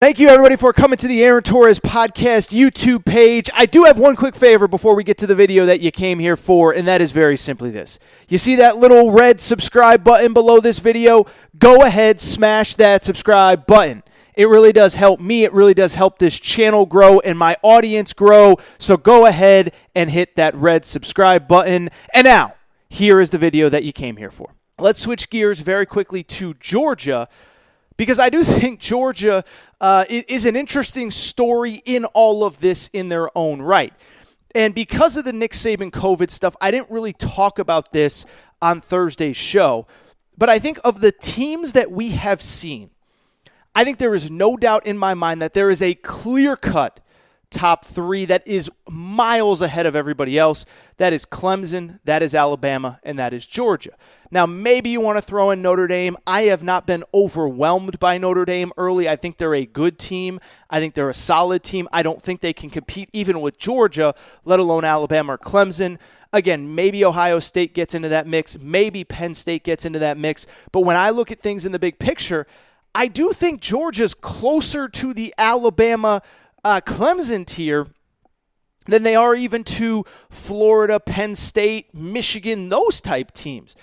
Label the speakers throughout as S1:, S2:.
S1: Thank you, everybody, for coming to the Aaron Torres podcast YouTube page. I do have one quick favor before we get to the video that you came here for, and that is very simply this. You see that little red subscribe button below this video? Go ahead, smash that subscribe button. It really does help me. It really does help this channel grow and my audience grow. So go ahead and hit that red subscribe button. And now, here is the video that you came here for. Let's switch gears very quickly to Georgia, because I do think Georgia is an interesting story in all of this in their own right. And because of the Nick Saban COVID stuff, I didn't really talk about this on Thursday's show. But I think of the teams that we have seen, I think there is no doubt in my mind that there is a clear-cut top three that is miles ahead of everybody else. That is Clemson, that is Alabama, and that is Georgia. Now, maybe you want to throw in Notre Dame. I have not been overwhelmed by Notre Dame early. I think they're a good team. I think they're a solid team. I don't think they can compete even with Georgia, let alone Alabama or Clemson. Again, maybe Ohio State gets into that mix. Maybe Penn State gets into that mix. But when I look at things in the big picture, I do think Georgia's closer to the Alabama Clemson tier than they are even to Florida, Penn State, Michigan, those type teams.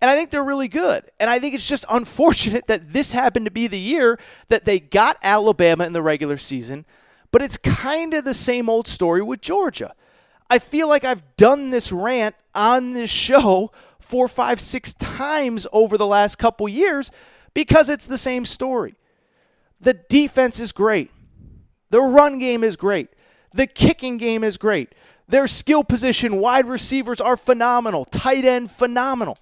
S1: And I think they're really good. And I think it's just unfortunate that this happened to be the year that they got Alabama in the regular season. But it's kind of the same old story with Georgia. I feel like I've done this rant on this show 4, 5, 6 times over the last couple years because it's the same story. The defense is great. The run game is great. The kicking game is great. Their skill position wide receivers are phenomenal. Tight end, phenomenal.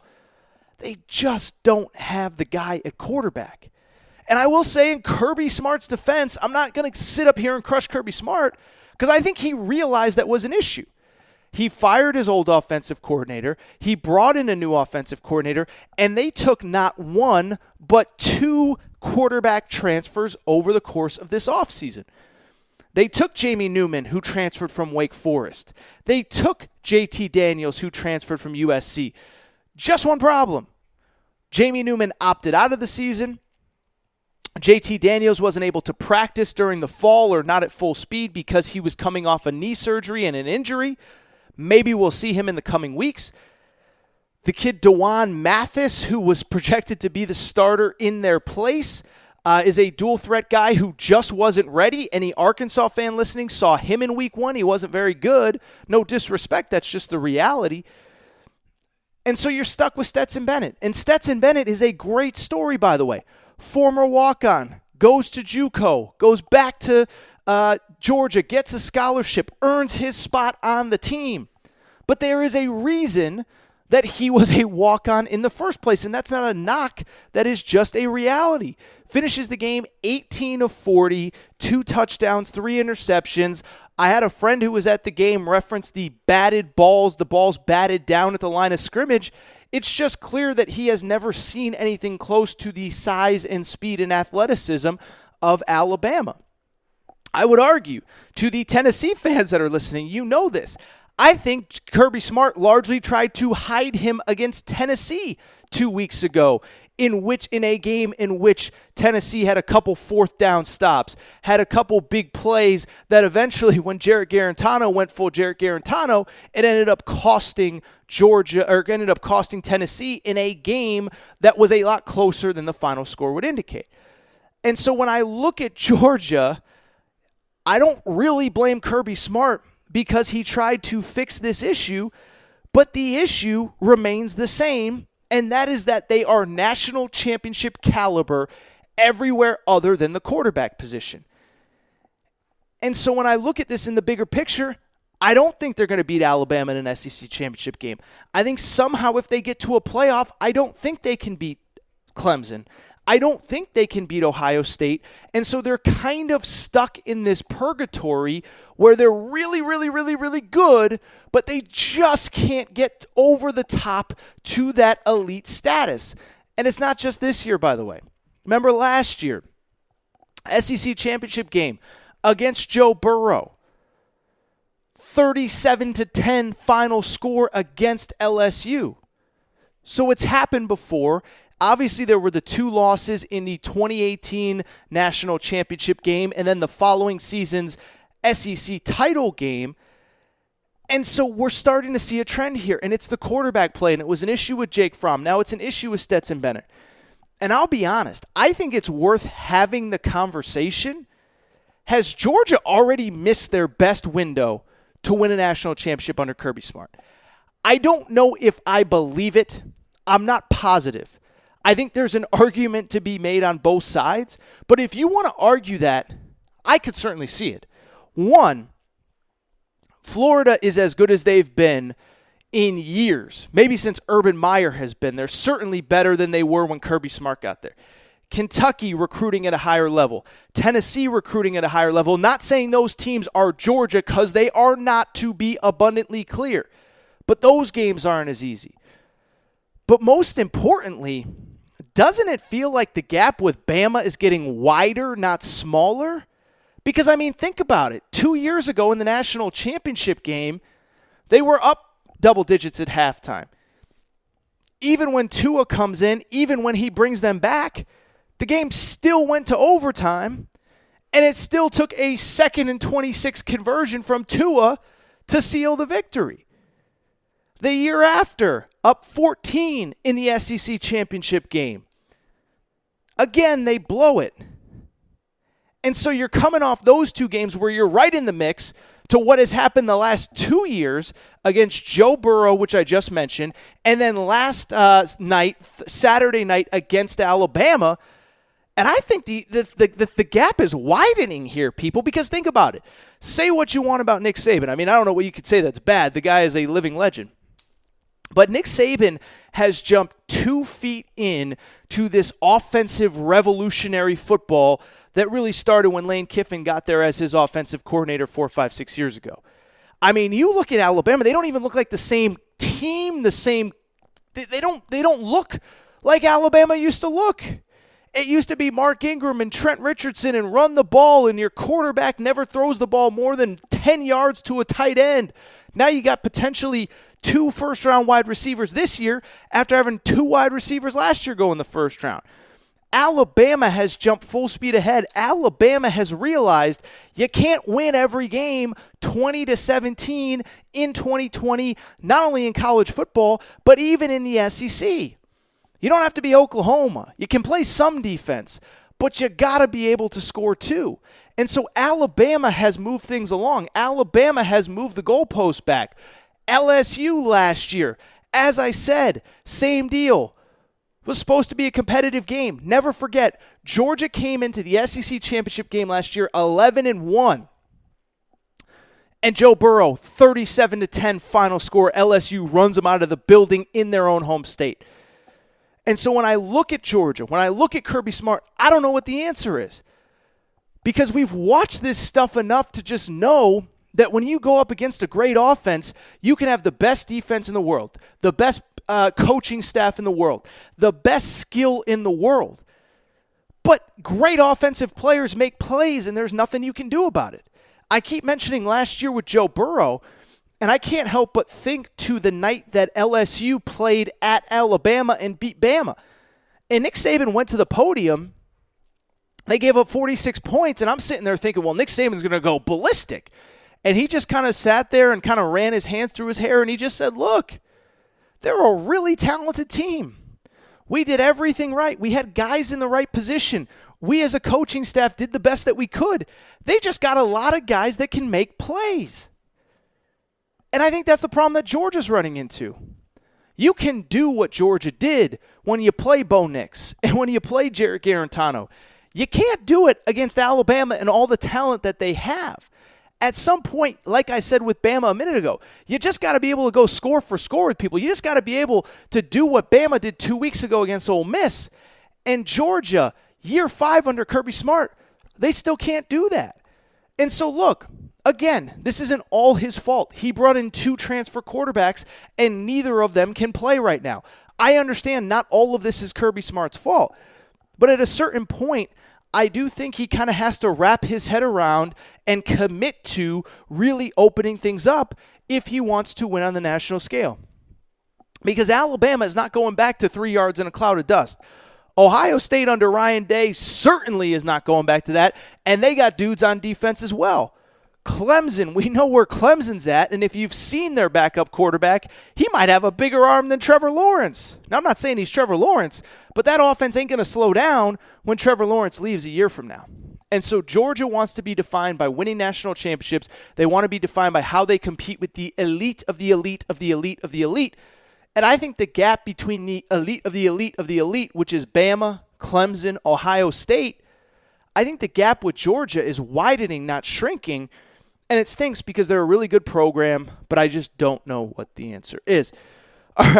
S1: They just don't have the guy at quarterback. And I will say in Kirby Smart's defense, I'm not going to sit up here and crush Kirby Smart because I think he realized that was an issue. He fired his old offensive coordinator. He brought in a new offensive coordinator, and they took not one but 2 quarterback transfers over the course of this offseason. They took Jamie Newman, who transferred from Wake Forest. They took JT Daniels, who transferred from USC. Just one problem. Jamie Newman opted out of the season. JT Daniels wasn't able to practice during the fall or not at full speed because he was coming off a knee surgery and an injury. Maybe we'll see him in the coming weeks. The kid DeJuan Mathis, who was projected to be the starter in their place, is a dual threat guy who just wasn't ready. Any Arkansas fan listening saw him in week 1. He wasn't very good. No disrespect. That's just the reality. And so you're stuck with Stetson Bennett. And Stetson Bennett is a great story, by the way. Former walk-on, goes to JUCO, goes back to Georgia, gets a scholarship, earns his spot on the team. But there is a reason that he was a walk-on in the first place, and that's not a knock. That is just a reality. Finishes the game 18 of 40, 2 touchdowns, 3 interceptions. I had a friend who was at the game reference the batted balls, the balls batted down at the line of scrimmage. It's just clear that he has never seen anything close to the size and speed and athleticism of Alabama. I would argue to the Tennessee fans that are listening, you know this. I think Kirby Smart largely tried to hide him against Tennessee 2 weeks ago, in a game in which Tennessee had a couple 4th down stops, had a couple big plays that eventually, when Jarrett Guarantano went full Jarrett Guarantano, it ended up costing Tennessee in a game that was a lot closer than the final score would indicate. And so when I look at Georgia, I don't really blame Kirby Smart because he tried to fix this issue, but the issue remains the same, and that is that they are national championship caliber everywhere other than the quarterback position. And so when I look at this in the bigger picture, I don't think they're going to beat Alabama in an SEC championship game. I think somehow if they get to a playoff, I don't think they can beat Clemson. I don't think they can beat Ohio State. And so they're kind of stuck in this purgatory where they're really, really, really, really good, but they just can't get over the top to that elite status. And it's not just this year, by the way. Remember last year, SEC championship game against Joe Burrow. 37-10 final score against LSU. So it's happened before. Obviously, there were the 2 losses in the 2018 National Championship game and then the following season's SEC title game. And so we're starting to see a trend here, and it's the quarterback play, and it was an issue with Jake Fromm. Now it's an issue with Stetson Bennett. And I'll be honest, I think it's worth having the conversation. Has Georgia already missed their best window to win a national championship under Kirby Smart? I don't know if I believe it. I'm not positive. I think there's an argument to be made on both sides. But if you want to argue that, I could certainly see it. One, Florida is as good as they've been in years, maybe since Urban Meyer has been. They're certainly better than they were when Kirby Smart got there. Kentucky recruiting at a higher level. Tennessee recruiting at a higher level. Not saying those teams are Georgia because they are not, to be abundantly clear. But those games aren't as easy. But most importantly, doesn't it feel like the gap with Bama is getting wider, not smaller? Because, I mean, think about it. 2 years ago in the national championship game, they were up double digits at halftime. Even when Tua comes in, even when he brings them back, the game still went to overtime, and it still took a 2nd and 26 conversion from Tua to seal the victory. The year after, up 14 in the SEC championship game. Again, they blow it. And so you're coming off those 2 games where you're right in the mix to what has happened the last 2 years against Joe Burrow, which I just mentioned, and then last night, Saturday night, against Alabama. And I think the gap is widening here, people, because think about it. Say what you want about Nick Saban. I mean, I don't know what you could say that's bad. The guy is a living legend. But Nick Saban has jumped 2 feet in to this offensive revolutionary football that really started when Lane Kiffin got there as his offensive coordinator 4, 5, 6 years ago. I mean, you look at Alabama, they don't even look like the same team, they don't look like Alabama used to look. It used to be Mark Ingram and Trent Richardson and run the ball, and your quarterback never throws the ball more than 10 yards to a tight end. Now you got potentially 2 first-round wide receivers this year after having 2 wide receivers last year go in the first round. Alabama has jumped full speed ahead. Alabama has realized you can't win every game 20-17 in 2020, not only in college football, but even in the SEC. You don't have to be Oklahoma. You can play some defense, but you got to be able to score too. And so Alabama has moved things along. Alabama has moved the goalpost back. LSU last year, as I said, same deal. Was supposed to be a competitive game. Never forget, Georgia came into the SEC championship game last year 11-1. And Joe Burrow, 37-10 final score. LSU runs them out of the building in their own home state. And so when I look at Georgia, when I look at Kirby Smart, I don't know what the answer is. Because we've watched this stuff enough to just know that when you go up against a great offense, you can have the best defense in the world, the best coaching staff in the world, the best skill in the world. But great offensive players make plays, and there's nothing you can do about it. I keep mentioning last year with Joe Burrow, and I can't help but think to the night that LSU played at Alabama and beat Bama. And Nick Saban went to the podium. They gave up 46 points, and I'm sitting there thinking, well, Nick Saban's going to go ballistic. And he just kind of sat there and kind of ran his hands through his hair, and he just said, look, they're a really talented team. We did everything right. We had guys in the right position. We as a coaching staff did the best that we could. They just got a lot of guys that can make plays. And I think that's the problem that Georgia's running into. You can do what Georgia did when you play Bo Nix and when you play Jarrett Garantano. You can't do it against Alabama and all the talent that they have. At some point, like I said with Bama a minute ago, you just got to be able to go score for score with people. You just got to be able to do what Bama did 2 weeks ago against Ole Miss. And Georgia, year 5 under Kirby Smart, they still can't do that. And so look, again, this isn't all his fault. He brought in 2 transfer quarterbacks, and neither of them can play right now. I understand not all of this is Kirby Smart's fault. But at a certain point, I do think he kind of has to wrap his head around and commit to really opening things up if he wants to win on the national scale. because Alabama is not going back to 3 yards in a cloud of dust. Ohio State under Ryan Day certainly is not going back to that, and they got dudes on defense as well. Clemson, we know where Clemson's at, and if you've seen their backup quarterback, he might have a bigger arm than Trevor Lawrence. Now, I'm not saying he's Trevor Lawrence, but that offense ain't going to slow down when Trevor Lawrence leaves a year from now. And so Georgia wants to be defined by winning national championships. They want to be defined by how they compete with the elite of the elite of the elite of the elite. And I think the gap between the elite of the elite of the elite, which is Bama, Clemson, Ohio State, I think the gap with Georgia is widening, not shrinking. And it stinks because they're a really good program, but I just don't know what the answer is. All right.